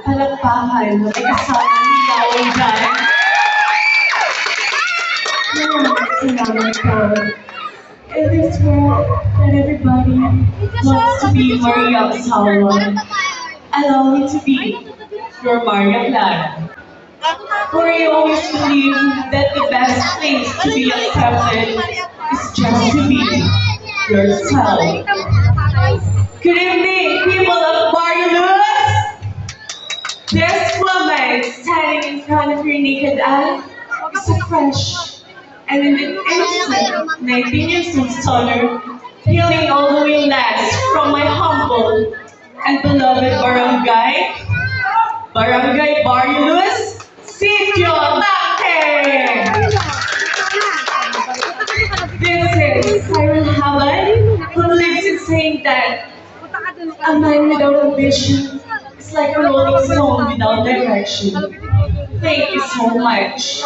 palakpakan na may kasamang hiyawan dyan. Salamat po. In this world that everybody wants to be Maria Absalon, allow me to be your Maria Clara. For I always believe that the best place to be accepted is just to be yourself. Good evening, people of Marialuz! This woman standing in front of your naked eye is a fresh and an innocent 19 years old daughter, hailing all the way last from my humble and beloved Barangay Marialuz, Sitio Tacte! This is Cyril Haban, who lives in saying that a man without ambition is like a rolling stone without direction. Thank you so much.